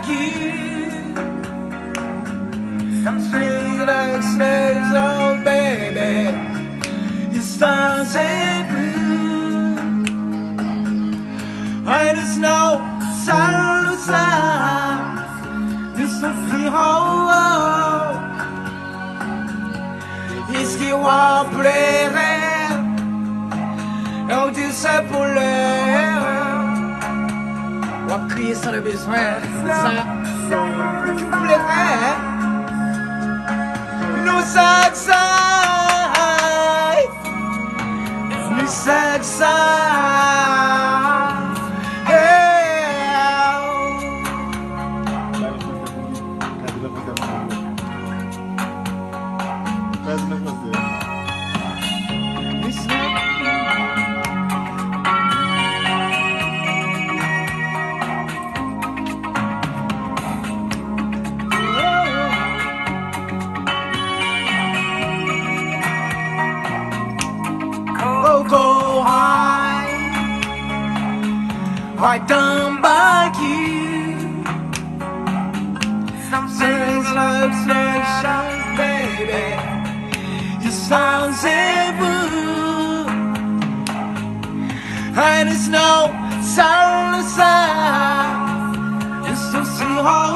you. Some sweet like snakes, oh baby. You stars and blue. I just know, sorrow, this is the whole. Est-ce qu'il va pleurer? On dit ça pour l'air. On va crier sur le besoin. Ça pleurer. Nous sacsai. Nous sacsai. Go high, I don't back you. Some things like sunshine, baby. You sound so good. I just know, sorrow, just to see how.